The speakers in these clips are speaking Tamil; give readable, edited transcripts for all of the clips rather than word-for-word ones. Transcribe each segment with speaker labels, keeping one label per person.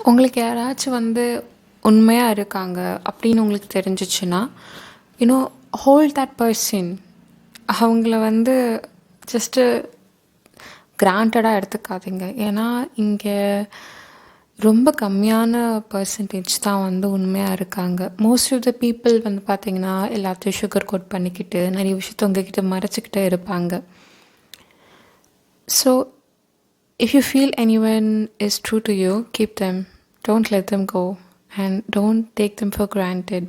Speaker 1: உங்களுக்கு யாராச்சும் வந்து உண்மையா இருக்காங்க அப்படின்னு உங்களுக்கு தெரிஞ்சிச்சுன்னா, யூனோ ஹோல்ட் தட் பர்சன். அவங்கள வந்து ஜஸ்ட்டு கிராண்டடா எடுத்துக்காதீங்க. ஏன்னா, இங்கே ரொம்ப கம்மியான பர்சன்டேஜ் தான் வந்து உண்மையா இருக்காங்க. மோஸ்ட் ஆஃப் த பீப்பிள் வந்து பார்த்தீங்கன்னா, எல்லாத்தையும் சுகர் கோட் பண்ணிக்கிட்டு, நிறைய விஷயத்த உங்ககிட்ட மறைச்சிக்கிட்டே இருப்பாங்க. So if you feel anyone is true to you, keep them. Don't let them go and don't take them for granted.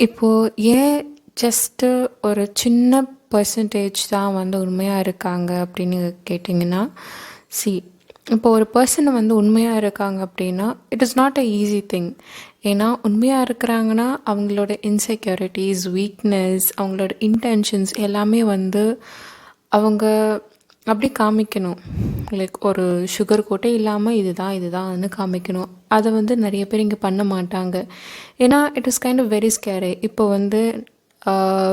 Speaker 1: இப்போது ஏன் ஜஸ்ட்டு ஒரு சின்ன பர்சன்டேஜ் தான் வந்து உண்மையாக இருக்காங்க அப்படின்னு கேட்டிங்கன்னா, சி இப்போ ஒரு பர்சனை வந்து உண்மையாக இருக்காங்க அப்படின்னா it is not a easy thing. ஏன்னா உண்மையாக இருக்கிறாங்கன்னா அவங்களோட இன்செக்யூரிட்டிஸ், வீக்னஸ், அவங்களோட இன்டென்ஷன்ஸ் எல்லாமே வந்து அவங்க அப்படி காமிக்கணும். லைக் ஒரு சுகர் கோட்டே இல்லாமல் இதுதான் காமிக்கணும். அதை வந்து நிறைய பேர் இங்கே பண்ண மாட்டாங்க. ஏன்னா it is kind of very scary. இப்போ வந்து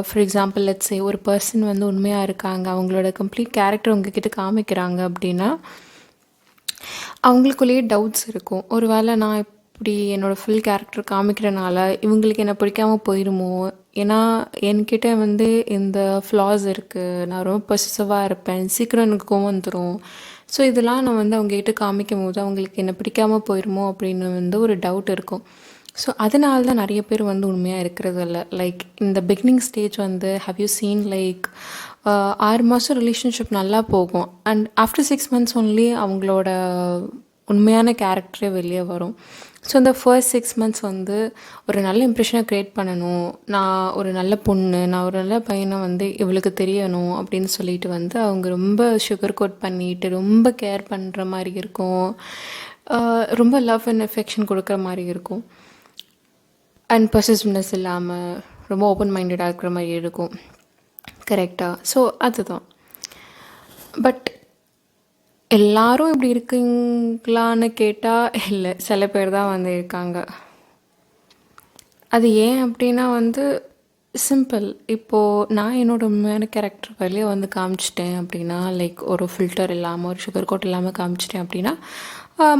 Speaker 1: ஃபார் எக்ஸாம்பிள் லெட்ஸ் சே ஒரு பர்சன் வந்து உண்மையாக இருக்காங்க, அவங்களோட கம்ப்ளீட் கேரக்டர் உங்ககிட்ட காமிக்கிறாங்க அப்படின்னா அவங்களுக்குள்ளேயே டவுட்ஸ் இருக்கும். ஒரு வேளை நான் இப்படி என்னோடய ஃபுல் கேரக்டர் காமிக்கிறனால இவங்களுக்கு என்னை பிடிக்காமல் போயிடுமோ, ஏன்னா என்கிட்ட வந்து இந்த ஃப்ளாஸ் இருக்குது, நான் ரொம்ப பொசசிவாக இருப்பேன், சீக்கிரம் எனக்கு கோவம் வந்துடும். ஸோ இதெல்லாம் நான் வந்து அவங்ககிட்ட காமிக்கும் போது அவங்களுக்கு என்னை பிடிக்காமல் போயிடுமோ அப்படின்னு வந்து ஒரு டவுட் இருக்கும். ஸோ அதனால தான் நிறைய பேர் வந்து உண்மையாக இருக்கிறது இல்லை. லைக் இந்த பிகினிங் ஸ்டேஜ் வந்து ஹவ் யூ சீன் லைக் 6 மாதம் ரிலேஷன்ஷிப் நல்லா போகும் அண்ட் ஆஃப்டர் 6 months ஒன்லி அவங்களோட உண்மையான கேரக்டரே வெளியே வரும். ஸோ இந்த ஃபர்ஸ்ட் 6 months வந்து ஒரு நல்ல இம்ப்ரெஷனை க்ரியேட் பண்ணணும், நான் ஒரு நல்ல பொண்ணு, நான் ஒரு நல்ல பையனை வந்து இவளுக்கு தெரியணும் அப்படின்னு சொல்லிட்டு வந்து அவங்க ரொம்ப சுகர் கோட் பண்ணிட்டு ரொம்ப கேர் பண்ணுற மாதிரி இருக்கும், ரொம்ப லவ் அண்ட் அஃபெக்ஷன் கொடுக்குற மாதிரி இருக்கும், அண்ட் பொசசிவ்னஸ் இல்லாமல் ரொம்ப ஓப்பன் மைண்டடாக இருக்கிற மாதிரி இருக்கும். கரெக்டாக? ஸோ அதுதான். பட் எல்லாரும் இப்படி இருக்கீங்களான்னு கேட்டால் இல்லை, சில பேர் தான் வந்து இருக்காங்க. அது ஏன் அப்படின்னா வந்து சிம்பிள். இப்போது நான் என்னோடய உண்மையான கேரக்டர் வெளியே வந்து காமிச்சிட்டேன் அப்படின்னா, லைக் ஒரு ஃபில்டர் இல்லாமல் ஒரு சுகர் கோட் இல்லாமல் காமிச்சிட்டேன் அப்படின்னா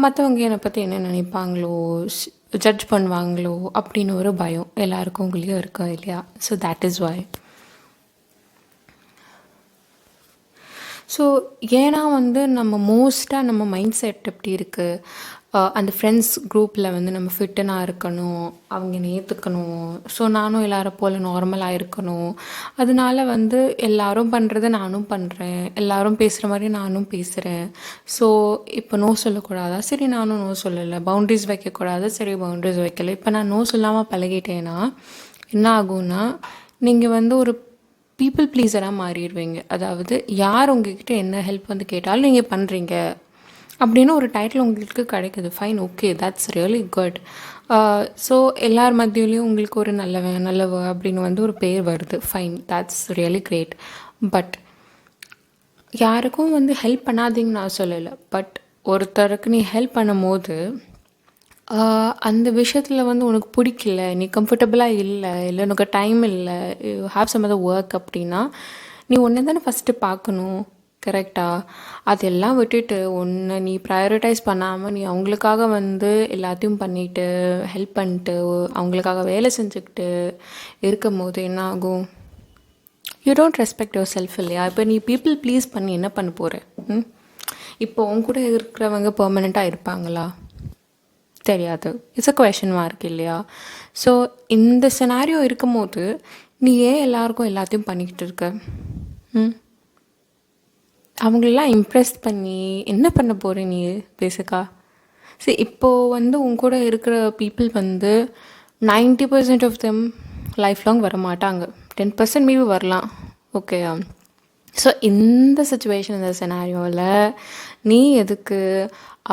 Speaker 1: மற்றவங்க என்னை பற்றி என்ன நினைப்பாங்களோ, ஜட்ஜ் பண்ணுவாங்களோ அப்படின்னு ஒரு பயம் எல்லாருக்கும் உங்களையும் இருக்கா இல்லையா? So that is why. So ஏன்னா வந்து நம்ம மோஸ்ட்டாக நம்ம மைண்ட் செட் எப்படி இருக்குது, அந்த ஃப்ரெண்ட்ஸ் குரூப்பில் வந்து நம்ம ஃபிட்டனாக இருக்கணும், அவங்க என்னை ஏற்றுக்கணும், ஸோ நானும் எல்லாரும் போல் நார்மலாக இருக்கணும், அதனால வந்து எல்லாரும் பண்ணுறத நானும் பண்ணுறேன், எல்லாரும் பேசுகிற மாதிரி நானும் பேசுகிறேன். ஸோ இப்போ நோ சொல்லக்கூடாதா, சரி நானும் நோ சொல்லலை. பவுண்ட்ரிஸ் வைக்கக்கூடாது, சரி பவுண்ட்ரிஸ் வைக்கலை. இப்போ நான் நோ சொல்லாமல் பழகிட்டேன்னா என்ன ஆகும்னா, நீங்கள் வந்து ஒரு பீப்புள் ப்ளீஸராக மாறிடுவீங்க. அதாவது யார் உங்ககிட்ட என்ன ஹெல்ப் வந்து கேட்டாலும் நீங்கள் பண்ணுறீங்க அப்படின்னு ஒரு டைட்டில் உங்களுக்கு கிடைக்குது. Fine, okay, that's really good. So எல்லார் மத்தியிலையும் உங்களுக்கு ஒரு நல்லவ அப்படின்னு வந்து ஒரு பேர் வருது. Fine, that's really great. But யாருக்கும் வந்து ஹெல்ப் பண்ணாதீங்கன்னு நான் சொல்லலை. பட் ஒருத்தருக்கு நீ ஹெல்ப் பண்ணும் போது அந்த விஷயத்தில் வந்து உனக்கு பிடிக்கல, நீ கம்ஃபர்டபுளாக இல்லை உனக்கு டைம் இல்லை, you have some other work அப்படின்னா நீ ஒன்றை தானே ஃபஸ்ட்டு பார்க்கணும். கரெக்டாக? அதெல்லாம் விட்டுட்டு ஒன்று நீ ப்ரையாரிட்டைஸ் பண்ணாமல் நீ அவங்களுக்காக வந்து எல்லாத்தையும் பண்ணிவிட்டு ஹெல்ப் பண்ணிட்டு அவங்களுக்காக வேலை செஞ்சுக்கிட்டு இருக்கும் போது என்ன ஆகும்? You don't respect your self இல்லையா? இப்போ நீ பீப்புள் ப்ளீஸ் பண்ணி என்ன பண்ண போகிற? இப்போ உன் கூட இருக்கிறவங்க பெர்மனெண்ட்டாக இருப்பாங்களா? தெரியாது. இட்ஸ் அ கொஷன் மார்க் இல்லையா? ஸோ இந்த சினாரியோ இருக்கும் போது நீ ஏன் எல்லாருக்கும் எல்லாத்தையும் பண்ணிக்கிட்டு இருக்க? அவங்களெல்லாம் இம்ப்ரெஸ் பண்ணி என்ன பண்ண போகிற நீ பேசிக்கா? சரி, இப்போது வந்து உன் கூட இருக்கிற பீப்புள் வந்து 90% ஆஃப் தெம் லைஃப் லாங் வர மாட்டாங்க, 10% மேபி வரலாம். ஓகேயா? ஸோ இந்த சுச்சுவேஷன், இந்த சினாரியோவில் நீ எதுக்கு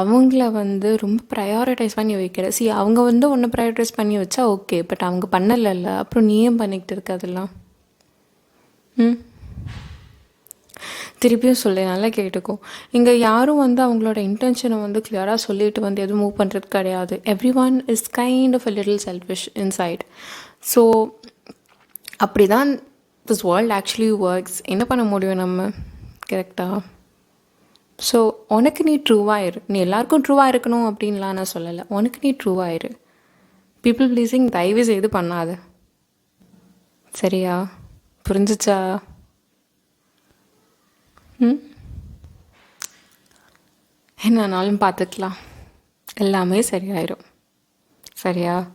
Speaker 1: அவங்கள வந்து ரொம்ப ப்ரையாரிட்டைஸ் பண்ணி வைக்கிற? அவங்க வந்து ஒன்று ப்ரையாரிட்டைஸ் பண்ணி வச்சா ஓகே, பட் அவங்க பண்ணலைல்ல, அப்புறம் நீ ஏன் பண்ணிக்கிட்டு இருக்க அதெல்லாம்? திருப்பியும் சொல்லி நல்லா கேட்டுக்கும். இங்கே யாரும் வந்து அவங்களோட இன்டென்ஷனை வந்து கிளியராக சொல்லிட்டு வந்து எதுவும் மூவ் பண்ணுறது கிடையாது. Everyone is kind of a little selfish inside. So அப்படி தான் திஸ் வேர்ல்ட் ஆக்சுவலி ஒர்க்ஸ். என்ன பண்ண முடியும் நம்ம? கரெக்டாக? ஸோ உனக்கு நீ ட்ரூவாக இரு. நீ எல்லாருக்கும் ட்ரூவாக இருக்கணும் அப்படின்லாம் நான் சொல்லலை. உனக்கு நீ ட்ரூவாக இரு. பீப்புள் ப்ளீஸிங் தயவு செய்து பண்ணாத. சரியா? புரிஞ்சுச்சா? ம், என்னன்னாலும் பார்த்துக்கலாம். எல்லாமே சரியாயிரும். சரியா?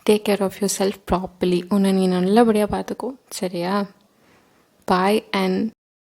Speaker 1: Take care of yourself properly. உன்னை நீ நல்லபடியாக பார்த்துக்கோ. சரியா? பாய் அண்ட்